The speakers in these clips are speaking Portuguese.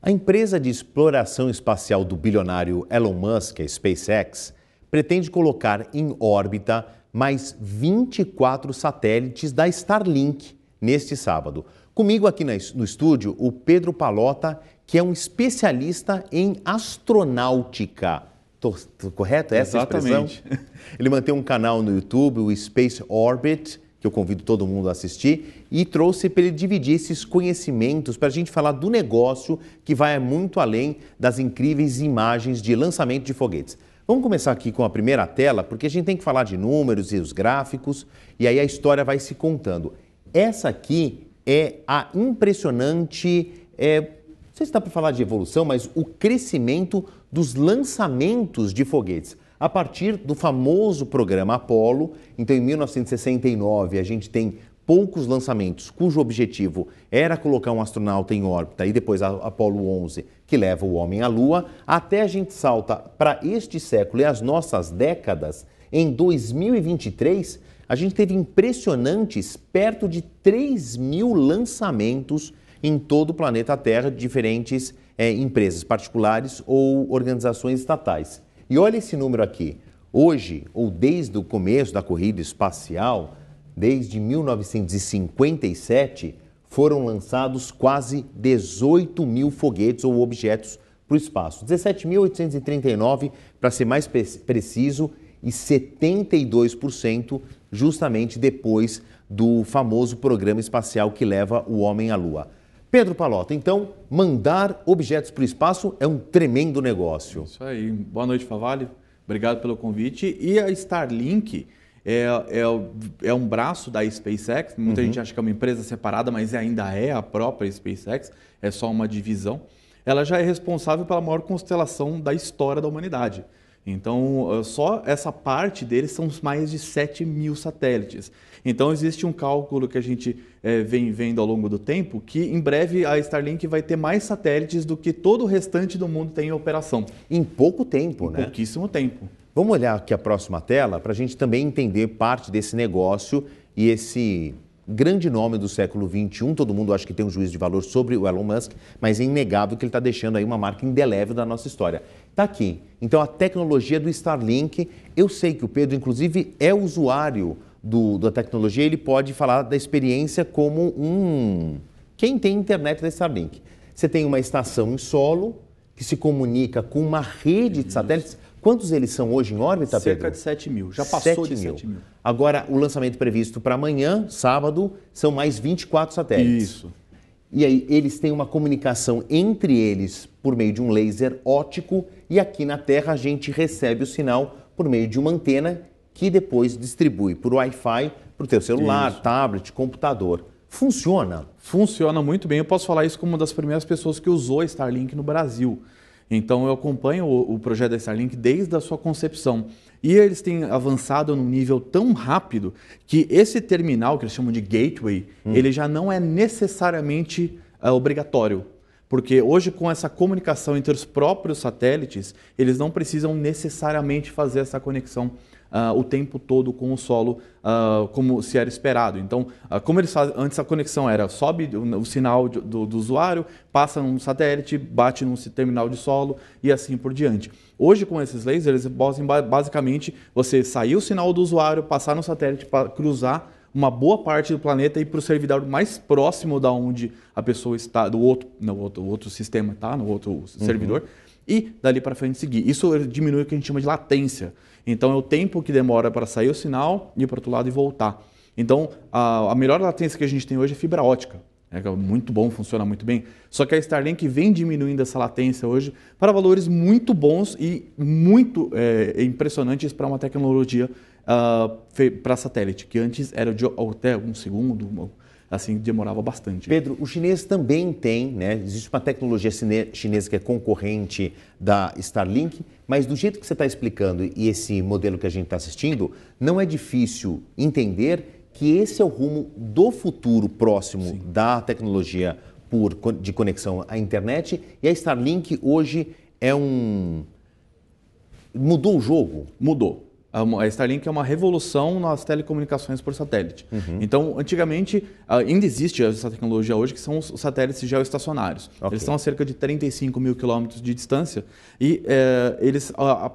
A empresa de exploração espacial do bilionário Elon Musk, a SpaceX, pretende colocar em órbita mais 24 satélites da Starlink neste sábado. Comigo aqui no estúdio, o Pedro Pallotta, que é um especialista em astronáutica. Tô correto essa Exatamente. expressão? Ele mantém um canal no YouTube, o Space Orbit, que eu convido todo mundo a assistir, e trouxe para ele dividir esses conhecimentos para a gente falar do negócio que vai muito além das incríveis imagens de lançamento de foguetes. Vamos começar aqui com a primeira tela, porque a gente tem que falar de números e os gráficos, e aí a história vai se contando. Essa aqui é a impressionante, não sei se dá para falar de evolução, mas o crescimento dos lançamentos de foguetes. A partir do famoso programa Apollo, então em 1969 a gente tem poucos lançamentos cujo objetivo era colocar um astronauta em órbita e depois a Apollo 11 que leva o homem à Lua, até a gente salta para este século e as nossas décadas. Em 2023 a gente teve impressionantes perto de 3.000 lançamentos em todo o planeta Terra de diferentes empresas particulares ou organizações estatais. E olha esse número aqui. Hoje, ou desde o começo da corrida espacial, desde 1957, foram lançados quase 18.000 foguetes ou objetos para o espaço. 17.839, para ser mais preciso, e 72% justamente depois do famoso programa espacial que leva o homem à Lua. Pedro Pallotta, então, mandar objetos para o espaço é um tremendo negócio. Isso aí. Boa noite, Favalli. Obrigado pelo convite. E a Starlink é um braço da SpaceX. Muita gente acha que é uma empresa separada, mas ainda é a própria SpaceX. É só uma divisão. Ela já é responsável pela maior constelação da história da humanidade. Então, só essa parte deles são mais de 7.000 satélites. Então, existe um cálculo que a gente vem vendo ao longo do tempo, que em breve a Starlink vai ter mais satélites do que todo o restante do mundo tem em operação. Em pouco tempo, né? Em pouquíssimo tempo. Vamos olhar aqui a próxima tela para a gente também entender parte desse negócio e esse grande nome do século XXI. Todo mundo acha que tem um juízo de valor sobre o Elon Musk, mas é inegável que ele está deixando aí uma marca indelével da nossa história. Está aqui. Então, a tecnologia do Starlink, eu sei que o Pedro, inclusive, é usuário da tecnologia, ele pode falar da experiência como quem tem internet da Starlink. Você tem uma estação em solo que se comunica com uma rede de satélites. Quantos eles são hoje em órbita, Pedro? Cerca de 7.000. Já passou de 7.000. Agora, o lançamento previsto para amanhã, sábado, são mais 24 satélites. Isso. E aí, eles têm uma comunicação entre eles por meio de um laser óptico e aqui na Terra a gente recebe o sinal por meio de uma antena que depois distribui por Wi-Fi para o teu celular, Isso. tablet, computador. Funciona? Funciona muito bem. Eu posso falar isso como uma das primeiras pessoas que usou a Starlink no Brasil. Então, eu acompanho o projeto da Starlink desde a sua concepção. E eles têm avançado num nível tão rápido que esse terminal, que eles chamam de gateway, ele já não é necessariamente obrigatório. Porque hoje, com essa comunicação entre os próprios satélites, eles não precisam necessariamente fazer essa conexão o tempo todo com o solo, como se era esperado. Então, como eles fazem, antes a conexão era, sobe o sinal do usuário, passa num satélite, bate num terminal de solo e assim por diante. Hoje, com esses lasers, basicamente, você sair o sinal do usuário, passar no satélite para cruzar uma boa parte do planeta e ir para o servidor mais próximo da onde a pessoa está, do outro sistema está, no outro servidor, e dali para frente seguir. Isso diminui o que a gente chama de latência. Então, é o tempo que demora para sair o sinal, ir para o outro lado e voltar. Então, a melhor latência que a gente tem hoje é fibra ótica. É muito bom, funciona muito bem. Só que a Starlink vem diminuindo essa latência hoje para valores muito bons e muito impressionantes para uma tecnologia para satélite, que antes era de até um segundo, assim, demorava bastante. Pedro, o chinês também tem, né? Existe uma tecnologia chinesa que é concorrente da Starlink, mas do jeito que você está explicando e esse modelo que a gente está assistindo, não é difícil entender que esse é o rumo do futuro próximo Sim. da tecnologia de conexão à internet, e a Starlink hoje mudou o jogo? Mudou. A Starlink é uma revolução nas telecomunicações por satélite. Então, antigamente, ainda existe essa tecnologia hoje, que são os satélites geoestacionários. Eles estão a cerca de 35 mil quilômetros de distância e eles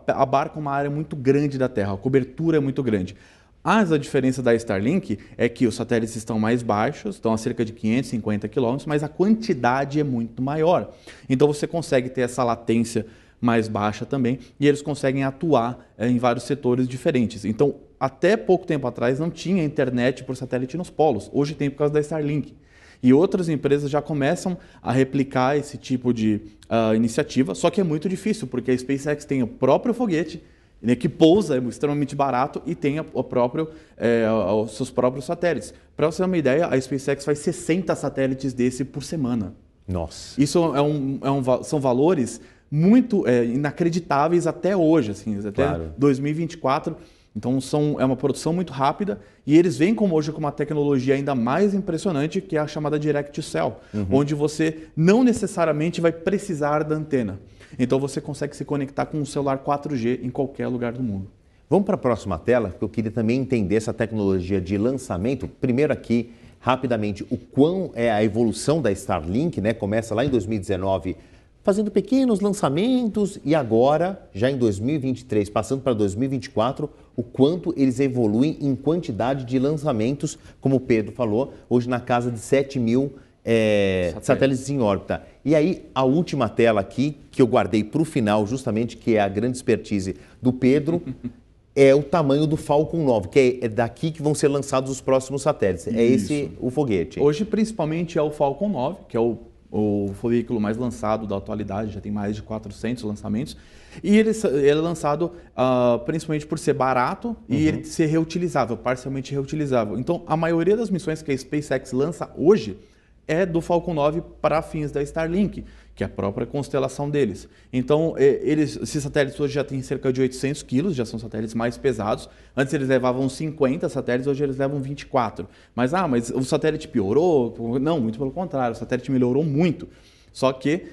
abarcam uma área muito grande da Terra, a cobertura é muito grande. Mas a diferença da Starlink é que os satélites estão mais baixos, estão a cerca de 550 quilômetros, mas a quantidade é muito maior. Então, você consegue ter essa latência mais baixa também, e eles conseguem atuar em vários setores diferentes. Então, até pouco tempo atrás não tinha internet por satélite nos polos, hoje tem por causa da Starlink. E outras empresas já começam a replicar esse tipo de iniciativa, só que é muito difícil, porque a SpaceX tem o próprio foguete, né, que pousa, é extremamente barato e tem os seus próprios satélites. Para você ter uma ideia, a SpaceX faz 60 satélites desse por semana. Nossa! Isso são valores muito inacreditáveis até hoje, assim, até 2024. Então é uma produção muito rápida e eles vêm hoje com uma tecnologia ainda mais impressionante, que é a chamada Direct to Cell, onde você não necessariamente vai precisar da antena. Então você consegue se conectar com um celular 4G em qualquer lugar do mundo. Vamos para a próxima tela, porque eu queria também entender essa tecnologia de lançamento. Primeiro aqui, rapidamente, o quão é a evolução da Starlink, né? Começa lá em 2019, fazendo pequenos lançamentos e agora, já em 2023, passando para 2024, o quanto eles evoluem em quantidade de lançamentos, como o Pedro falou, hoje na casa de 7 mil satélites em órbita. E aí, a última tela aqui, que eu guardei para o final, justamente, que é a grande expertise do Pedro, é o tamanho do Falcon 9, que é daqui que vão ser lançados os próximos satélites. É esse o foguete. Hoje, principalmente, é o Falcon 9, que é o veículo mais lançado da atualidade, já tem mais de 400 lançamentos. E ele é lançado principalmente por ser barato e ele ser reutilizável, parcialmente reutilizável. Então, a maioria das missões que a SpaceX lança hoje é do Falcon 9 para fins da Starlink, que é a própria constelação deles. Então, esses satélites hoje já têm cerca de 800 quilos, já são satélites mais pesados. Antes eles levavam 50 satélites, hoje eles levam 24. Mas o satélite piorou? Não, muito pelo contrário, o satélite melhorou muito. Só que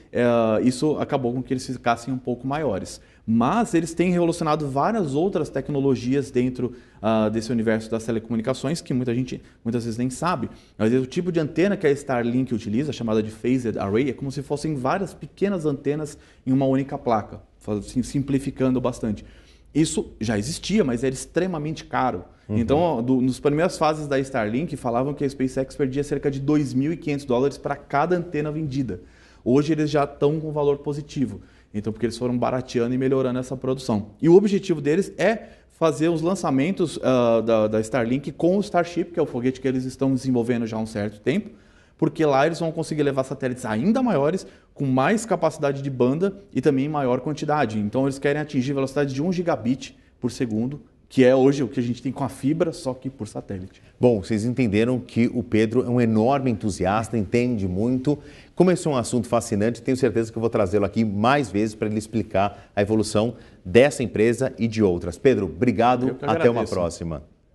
isso acabou com que eles ficassem um pouco maiores. Mas eles têm revolucionado várias outras tecnologias dentro desse universo das telecomunicações que muita gente muitas vezes nem sabe. Às vezes, o tipo de antena que a Starlink utiliza, chamada de Phased Array, é como se fossem várias pequenas antenas em uma única placa, simplificando bastante. Isso já existia, mas era extremamente caro. Então, nas primeiras fases da Starlink, falavam que a SpaceX perdia cerca de $2.500 para cada antena vendida. Hoje eles já estão com valor positivo. Então, porque eles foram barateando e melhorando essa produção. E o objetivo deles é fazer os lançamentos da Starlink com o Starship, que é o foguete que eles estão desenvolvendo já há um certo tempo, porque lá eles vão conseguir levar satélites ainda maiores, com mais capacidade de banda e também maior quantidade. Então, eles querem atingir velocidade de 1 gigabit por segundo, que é hoje o que a gente tem com a fibra, só que por satélite. Bom, vocês entenderam que o Pedro é um enorme entusiasta, entende muito. Como esse é um assunto fascinante, tenho certeza que eu vou trazê-lo aqui mais vezes para ele explicar a evolução dessa empresa e de outras. Pedro, obrigado, até uma próxima.